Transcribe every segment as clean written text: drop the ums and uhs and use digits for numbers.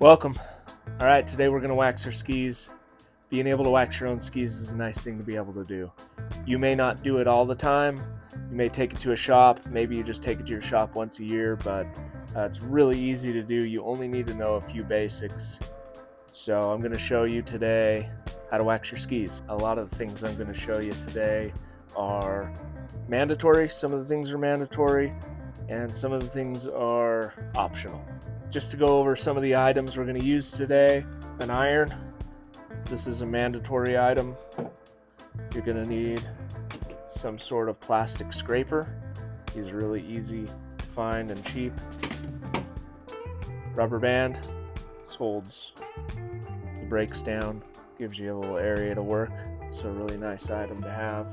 Welcome. All right, today we're going to wax our skis. Being able to wax your own skis is a nice thing to be able to do. You may not do it all the time. You may take it to a shop. Maybe you just take it to your shop once a year, but it's really easy to do. You only need to know a few basics. So I'm going to show you today how to wax your skis. A lot of the things I'm going to show you today are mandatory. Some of the things are mandatory, and some of the things are optional. Just to go over some of the items we're going to use today. An iron. This is a mandatory item. You're going to need some sort of plastic scraper. These are really easy to find and cheap. Rubber band. This holds the brakes down, gives you a little area to work. So a really nice item to have.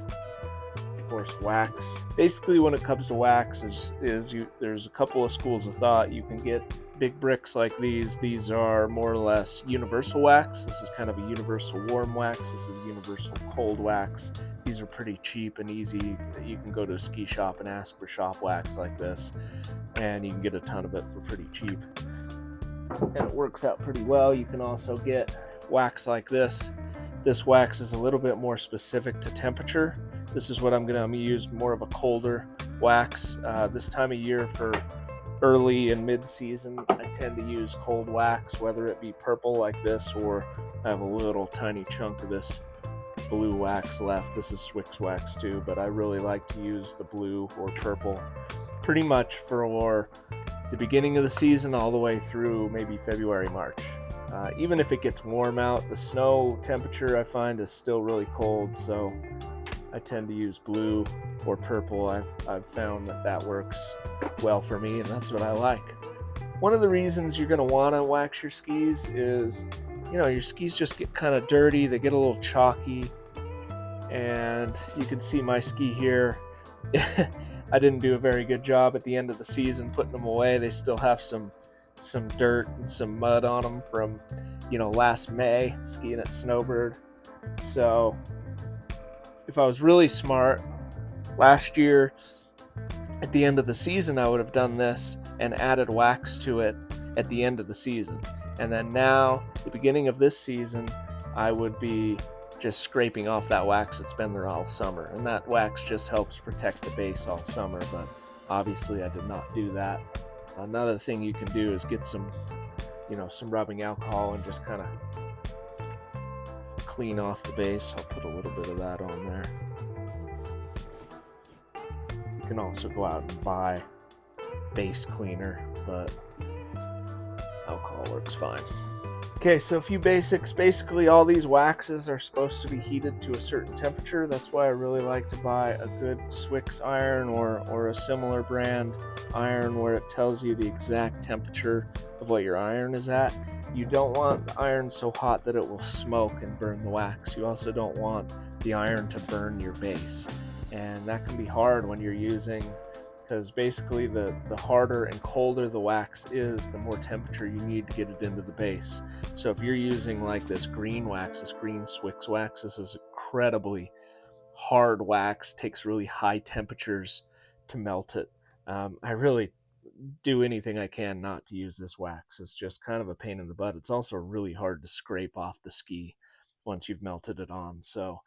Of course, wax. Basically, when it comes to wax, there's a couple of schools of thought. You can get big bricks like these. These are more or less universal wax. This is kind of a universal warm wax. This is a universal cold wax. These are pretty cheap and easy. You can go to a ski shop and ask for shop wax like this, and you can get a ton of it for pretty cheap. And it works out pretty well. You can also get wax like this. This wax is a little bit more specific to temperature. This is what I'm gonna use more of a colder wax. This time of year for early and mid-season, I tend to use cold wax, whether it be purple like this, or I have a little tiny chunk of this blue wax left. This is Swix wax too, but I really like to use the blue or purple pretty much for the beginning of the season all the way through maybe February, March. Even if it gets warm out, the snow temperature I find is still really cold, so I tend to use blue or purple. I've found that works well for me, and that's what I like. One of the reasons you're going to want to wax your skis is, your skis just get kind of dirty. They get a little chalky, and you can see my ski here. I didn't do a very good job at the end of the season putting them away. They still have some dirt and some mud on them from, last May skiing at Snowbird. So if I was really smart, last year at the end of the season, I would have done this and added wax to it at the end of the season. And then now, the beginning of this season, I would be just scraping off that wax that's been there all summer. And that wax just helps protect the base all summer, but obviously I did not do that. Another thing you can do is get some rubbing alcohol and just kind of clean off the base. I'll put a little bit of that on there. You can also go out and buy base cleaner, but alcohol works fine. Okay, so a few basics. Basically, all these waxes are supposed to be heated to a certain temperature. That's why I really like to buy a good Swix iron or a similar brand iron where it tells you the exact temperature of what your iron is at. You don't want the iron so hot that it will smoke and burn the wax. You also don't want the iron to burn your base. And that can be hard when you're using, because basically the harder and colder the wax is, the more temperature you need to get it into the base. So if you're using like this green wax, this green Swix wax, this is incredibly hard wax, takes really high temperatures to melt it. I really do anything I can not to use this wax. It's just kind of a pain in the butt. It's also really hard to scrape off the ski once you've melted it on. So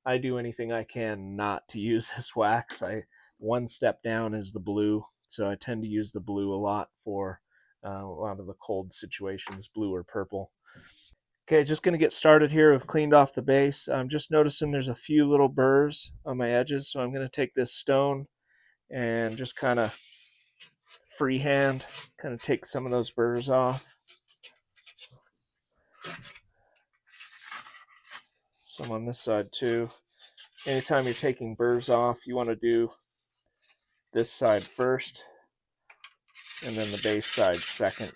I do anything I can not to use this wax. One step down is the blue, so I tend to use the blue a lot for a lot of the cold situations, blue or purple. Okay, just going to get started here. We've cleaned off the base. I'm just noticing there's a few little burrs on my edges, so I'm going to take this stone and just kind of freehand, kind of take some of those burrs off. Some on this side too. Anytime you're taking burrs off, you want to do this side first and then the base side second.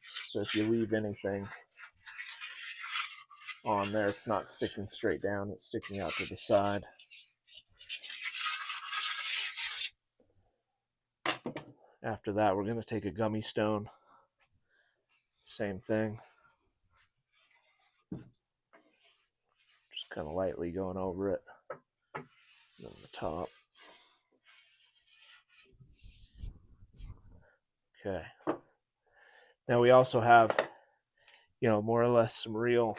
So if you leave anything on there, it's not sticking straight down, it's sticking out to the side. After that, we're going to take a gummy stone. Same thing. Just kind of lightly going over it. And then the top. Okay. Now we also have more or less some real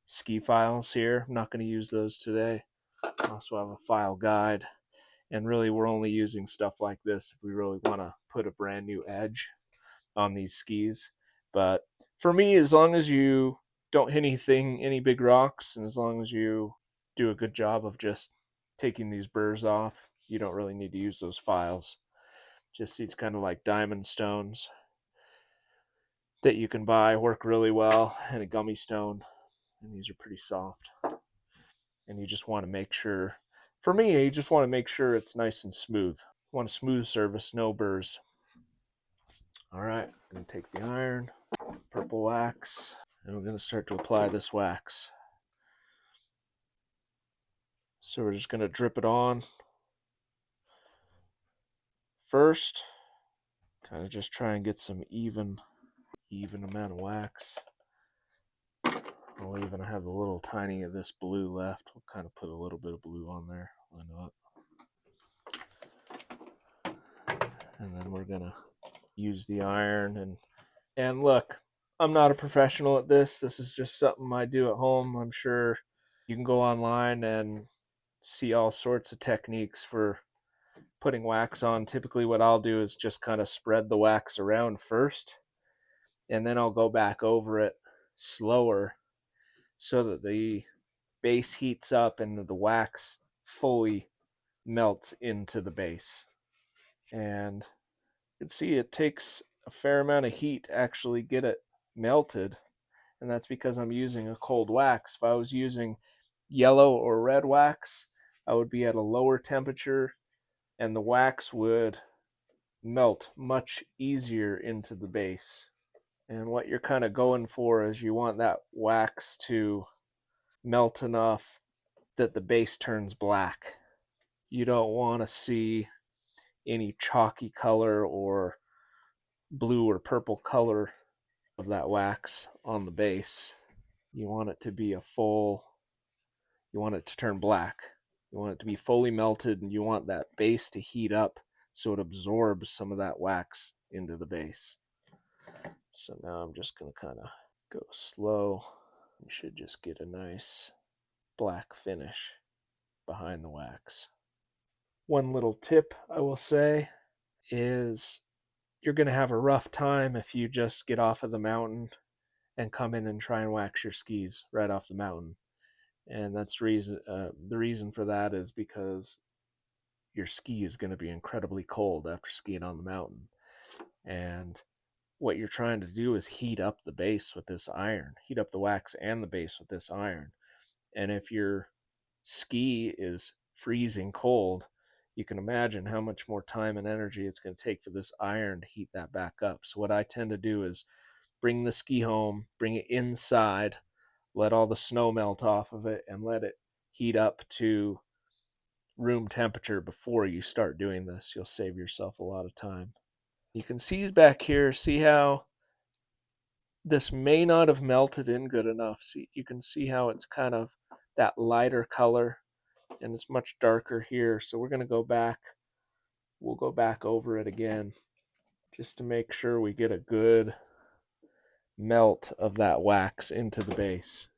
ski files here. I'm not going to use those today. I also have a file guide. And really, we're only using stuff like this if we really want to put a brand new edge on these skis. But for me, as long as you don't hit any big rocks, and as long as you do a good job of just taking these burrs off, you don't really need to use those files. Just these kind of like diamond stones that you can buy work really well, and a gummy stone, and these are pretty soft. And you just want to make sure, for me, you just want to make sure it's nice and smooth. You want a smooth surface, no burrs. All right, I'm going to take the iron, purple wax, and we're going to start to apply this wax. So we're just going to drip it on first, kind of just try and get some even amount of wax. I'll even have a little tiny of this blue left. We'll kind of put a little bit of blue on there. Why not? And then we're going to use the iron. And look, I'm not a professional at this. This is just something I do at home. I'm sure you can go online and see all sorts of techniques for putting wax on. Typically what I'll do is just kind of spread the wax around first, and then I'll go back over it slower so that the base heats up and the wax fully melts into the base. And you can see it takes a fair amount of heat to actually get it melted, and that's because I'm using a cold wax. If I was using yellow or red wax, I would be at a lower temperature and the wax would melt much easier into the base. And what you're kind of going for is you want that wax to melt enough that the base turns black. You don't want to see any chalky color or blue or purple color of that wax on the base. You want it to be you want it to turn black. You want it to be fully melted, and you want that base to heat up so it absorbs some of that wax into the base. So now I'm just going to kind of go slow. You should just get a nice black finish behind the wax. One little tip I will say is you're going to have a rough time if you just get off of the mountain and come in and try and wax your skis right off the mountain. And that's the reason for that is because your ski is going to be incredibly cold after skiing on the mountain. And what you're trying to do is heat up the base with this iron, heat up the wax and the base with this iron. And if your ski is freezing cold, you can imagine how much more time and energy it's going to take for this iron to heat that back up. So what I tend to do is bring the ski home, bring it inside, let all the snow melt off of it, and let it heat up to room temperature before you start doing this. You'll save yourself a lot of time. You can see back here, see how this may not have melted in good enough. See, you can see how it's kind of that lighter color, and it's much darker here. So we're going to go back. We'll go back over it again just to make sure we get a good melt of that wax into the base.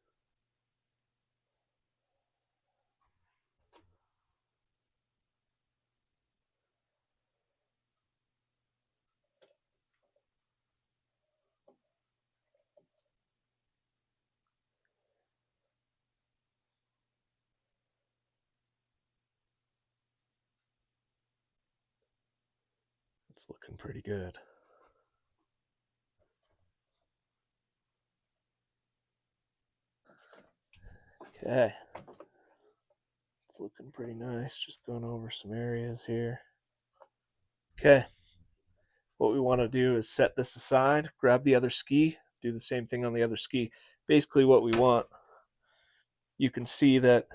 It's looking pretty good. Okay. It's looking pretty nice. Just going over some areas here. Okay. What we want to do is set this aside, grab the other ski, do the same thing on the other ski. Basically what we want, you can see that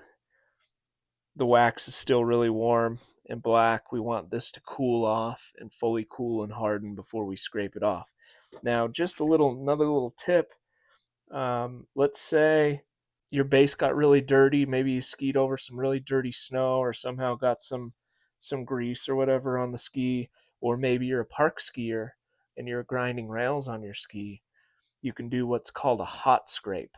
the wax is still really warm and black. We want this to cool off and fully cool and harden before we scrape it off. Now, just another little tip. Let's say your base got really dirty. Maybe you skied over some really dirty snow or somehow got some grease or whatever on the ski. Or maybe you're a park skier and you're grinding rails on your ski. you can do what's called a hot scrape.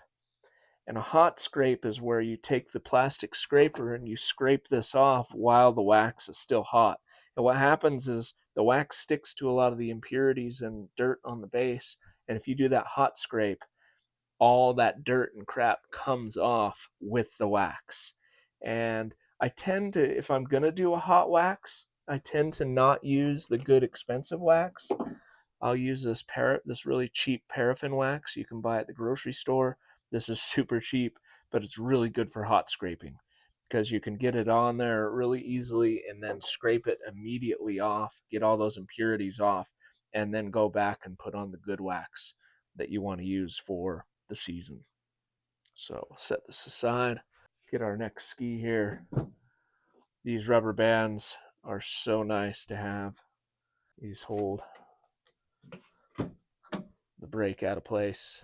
And a hot scrape is where you take the plastic scraper and you scrape this off while the wax is still hot. And what happens is the wax sticks to a lot of the impurities and dirt on the base. And if you do that hot scrape, all that dirt and crap comes off with the wax. And I tend to, if I'm going to do a hot wax, I tend to not use the good expensive wax. I'll use this really cheap paraffin wax you can buy at the grocery store. This is super cheap, but it's really good for hot scraping because you can get it on there really easily and then scrape it immediately off, get all those impurities off, and then go back and put on the good wax that you want to use for the season. So we'll set this aside, get our next ski here. These rubber bands are so nice to have. These hold the brake out of place,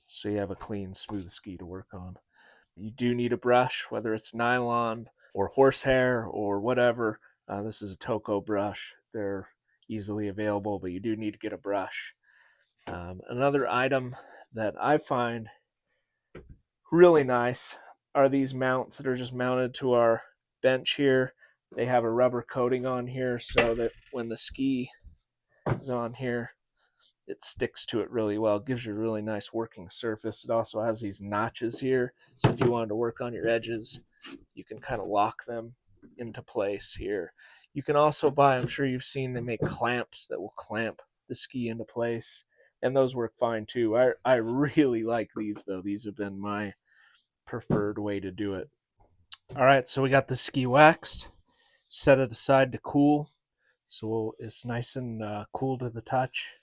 so you have a clean, smooth ski to work on. You do need a brush, whether it's nylon or horsehair or whatever. This is a Toco brush. They're easily available, but you do need to get a brush. Another item that I find really nice are these mounts that are just mounted to our bench here. They have a rubber coating on here so that when the ski is on here, it sticks to it really well. It gives you a really nice working surface. It also has these notches here, so if you wanted to work on your edges, you can kind of lock them into place here. You can also buy, I'm sure you've seen, they make clamps that will clamp the ski into place, and those work fine too. I really like these though. These have been my preferred way to do it. All right, so we got the ski waxed, set it aside to cool, so it's nice and cool to the touch.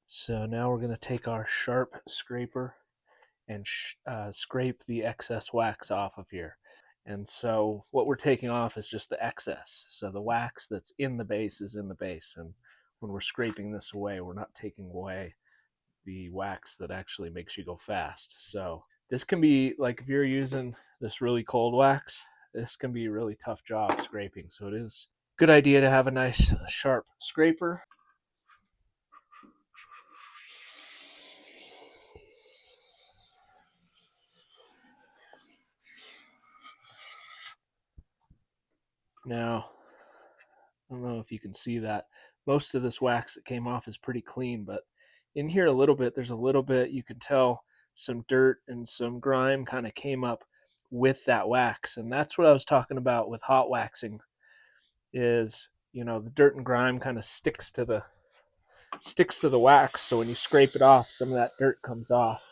So now we're going to take our sharp scraper and scrape the excess wax off of here. And so what we're taking off is just the excess. So the wax that's in the base is in the base. And when we're scraping this away, we're not taking away the wax that actually makes you go fast. So this can be, like, if you're using this really cold wax, this can be a really tough job scraping. So it is a good idea to have a nice sharp scraper. Now, I don't know if you can see that. Most of this wax that came off is pretty clean, but in here a little bit, there's a little bit, you can tell some dirt and some grime kind of came up with that wax. And that's what I was talking about with hot waxing is, you know, the dirt and grime kind of sticks to the wax. So when you scrape it off, some of that dirt comes off.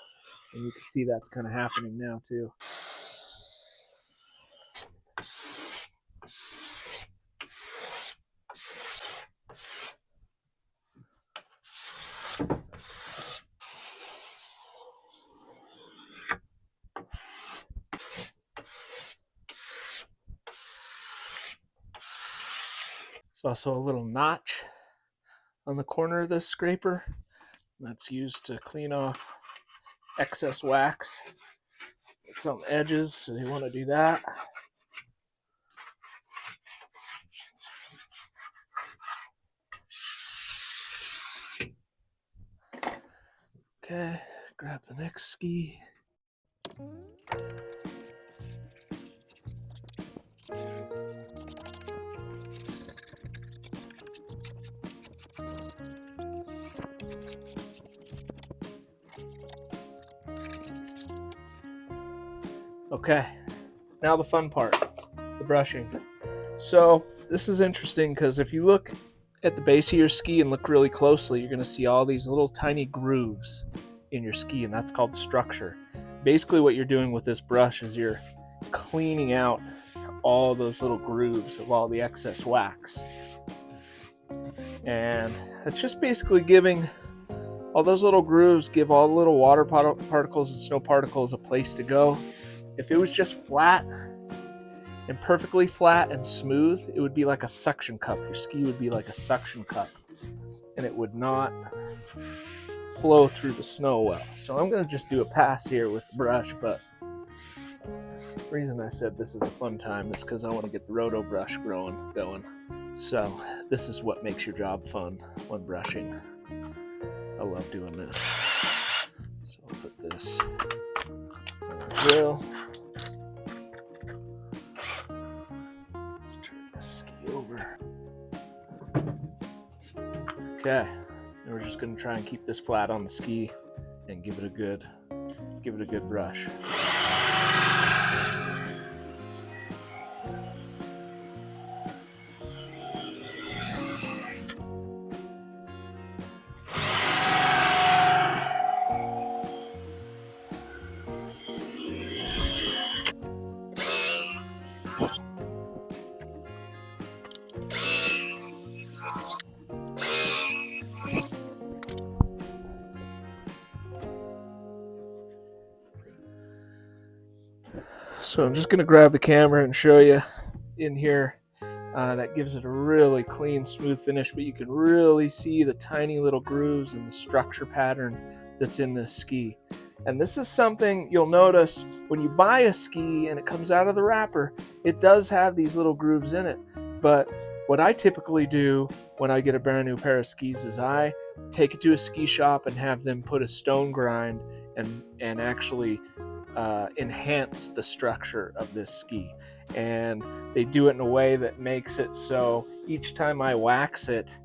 And you can see that's kind of happening now too. There's also a little notch on the corner of this scraper that's used to clean off excess wax. It's on the edges, so you want to do that. Okay, grab the next ski. Okay, now the fun part, the brushing. So this is interesting because if you look at the base of your ski and look really closely, you're going to see all these little tiny grooves in your ski, and that's called structure. Basically what you're doing with this brush is you're cleaning out all those little grooves of all the excess wax. And it's just basically giving all those little grooves, give all the little water particles and snow particles a place to go. If it was just flat and perfectly flat and smooth, it would be like a suction cup. Your ski would be like a suction cup, and it would not flow through the snow well. So I'm going to just do a pass here with the brush, but the reason I said this is a fun time is because I want to get the roto brush going. So this is what makes your job fun when brushing. I love doing this. So I'll put this on the grill. Let's turn this ski over. Okay, and we're just going to try and keep this flat on the ski and give it a good brush. So I'm just going to grab the camera and show you in here. That gives it a really clean, smooth finish, but you can really see the tiny little grooves and the structure pattern that's in this ski. And this is something you'll notice when you buy a ski and it comes out of the wrapper, it does have these little grooves in it. But what I typically do when I get a brand new pair of skis is I take it to a ski shop and have them put a stone grind and actually enhance the structure of this ski. And they do it in a way that makes it so each time I wax it,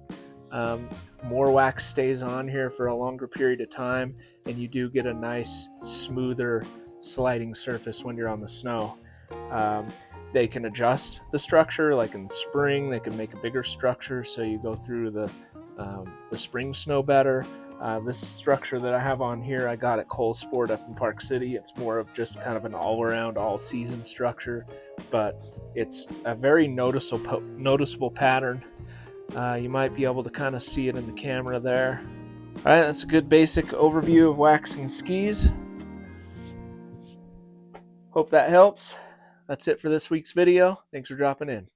more wax stays on here for a longer period of time, and you do get a nice, smoother sliding surface when you're on the snow. They can adjust the structure, like in the spring, they can make a bigger structure so you go through the spring snow better. This structure that I have on here, I got at Cole Sport up in Park City. It's more of just kind of an all-around, all-season structure, but it's a very noticeable pattern. You might be able to kind of see it in the camera there. All right, that's a good basic overview of waxing skis. Hope that helps. That's it for this week's video. Thanks for dropping in.